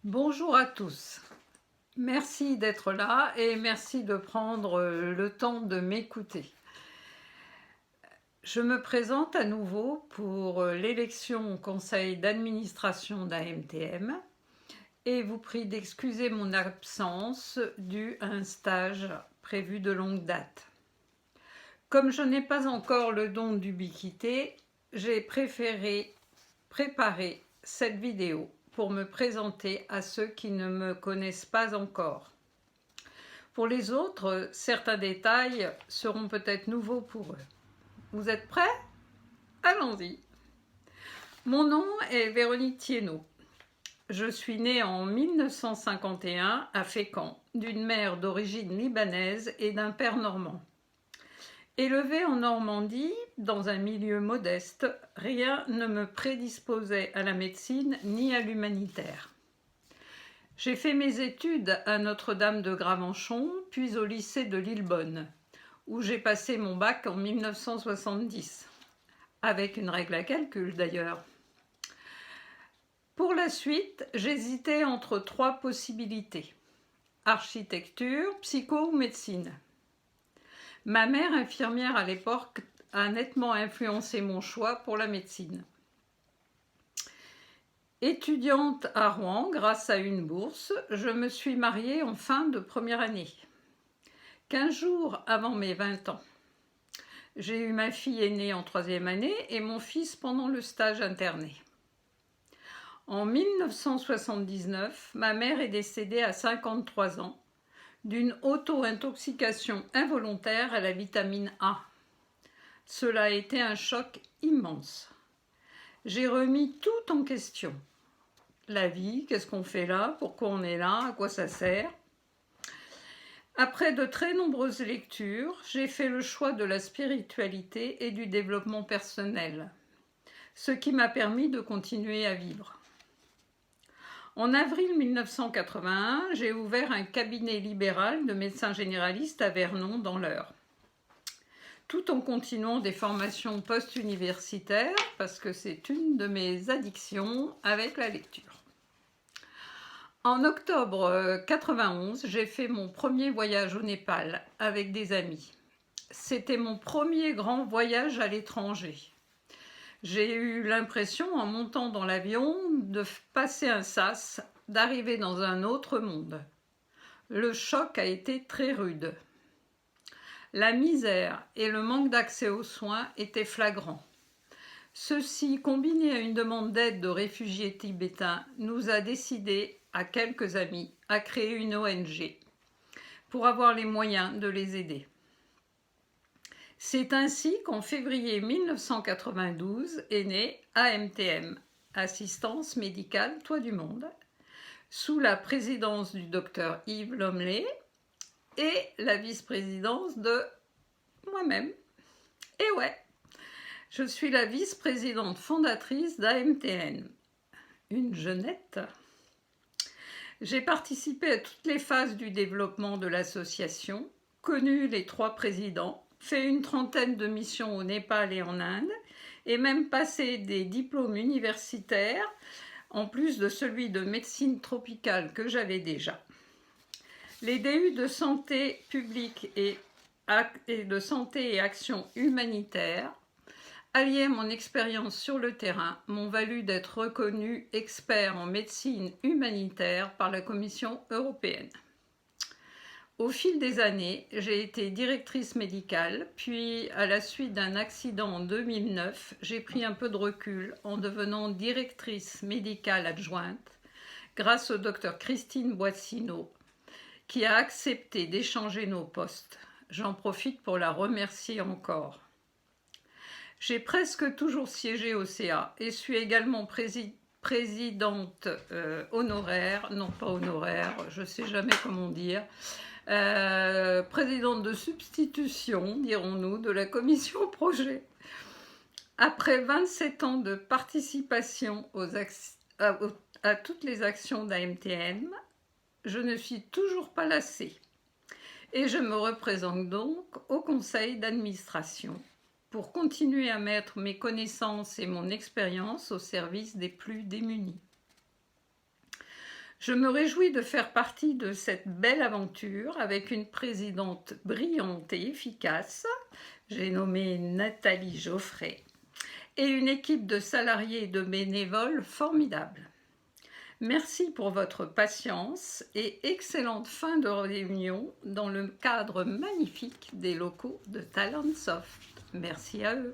Bonjour à tous. Merci d'être là et merci de prendre le temps de m'écouter. Je me présente à nouveau pour l'élection au conseil d'administration d'AMTM et vous prie d'excuser mon absence due à un stage prévu de longue date. Comme je n'ai pas encore le don d'ubiquité, j'ai préféré préparer cette vidéo pour me présenter à ceux qui ne me connaissent pas encore. Pour les autres, certains détails seront peut-être nouveaux pour eux. Vous êtes prêts? Allons-y. Mon nom est Véronique Thiénot. Je suis née en 1951 à Fécamp, d'une mère d'origine libanaise et d'un père normand. Élevée en Normandie, dans un milieu modeste, rien ne me prédisposait à la médecine ni à l'humanitaire. J'ai fait mes études à Notre-Dame de Gravenchon, puis au lycée de Lillebonne, où j'ai passé mon bac en 1970, avec une règle à calcul d'ailleurs. Pour la suite, j'hésitais entre trois possibilités: architecture, psycho ou médecine. Ma mère, infirmière à l'époque, a nettement influencé mon choix pour la médecine. Étudiante à Rouen, grâce à une bourse, je me suis mariée en fin de première année, 15 jours avant mes 20 ans. J'ai eu ma fille aînée en troisième année et mon fils pendant le stage interné. En 1979, ma mère est décédée à 53 ans d'une auto-intoxication involontaire à la vitamine A. Cela a été un choc immense. J'ai remis tout en question. La vie, qu'est-ce qu'on fait là? Pourquoi on est là? À quoi ça sert? Après de très nombreuses lectures, j'ai fait le choix de la spiritualité et du développement personnel, ce qui m'a permis de continuer à vivre. En avril 1981, j'ai ouvert un cabinet libéral de médecins généralistes à Vernon, dans l'Eure, tout en continuant des formations post-universitaires, parce que c'est une de mes addictions avec la lecture. En octobre 1991, j'ai fait mon premier voyage au Népal avec des amis. C'était mon premier grand voyage à l'étranger. J'ai eu l'impression, en montant dans l'avion, de passer un sas, d'arriver dans un autre monde. Le choc a été très rude. La misère et le manque d'accès aux soins étaient flagrants. Ceci, combiné à une demande d'aide de réfugiés tibétains, nous a décidé, à quelques amis, à créer une ONG pour avoir les moyens de les aider. C'est ainsi qu'en février 1992 est né AMTM, Assistance médicale Toit du Monde, sous la présidence du docteur Yves Lomley et la vice-présidence de moi-même. Et ouais, je suis la vice-présidente fondatrice d'AMTN, une jeunette. J'ai participé à toutes les phases du développement de l'association, connu les 3 présidents, fait une trentaine de missions au Népal et en Inde, et même passé des diplômes universitaires, en plus de celui de médecine tropicale que j'avais déjà. Les DU de santé publique et de santé et action humanitaire alliés à mon expérience sur le terrain m'ont valu d'être reconnu expert en médecine humanitaire par la Commission européenne. Au fil des années, j'ai été directrice médicale, puis à la suite d'un accident en 2009, j'ai pris un peu de recul en devenant directrice médicale adjointe grâce au docteur Christine Boissineau, qui a accepté d'échanger nos postes. J'en profite pour la remercier encore. J'ai presque toujours siégé au CA et suis également présidente honoraire, non pas honoraire, je ne sais jamais comment dire, présidente de substitution, dirons-nous, de la commission projet. Après 27 ans de participation à toutes les actions d'AMTM, je ne suis toujours pas lassée et je me représente donc au conseil d'administration pour continuer à mettre mes connaissances et mon expérience au service des plus démunis. Je me réjouis de faire partie de cette belle aventure avec une présidente brillante et efficace, j'ai nommé Nathalie Geoffrey, et une équipe de salariés et de bénévoles formidables. Merci pour votre patience et excellente fin de réunion dans le cadre magnifique des locaux de Talentsoft. Merci à eux.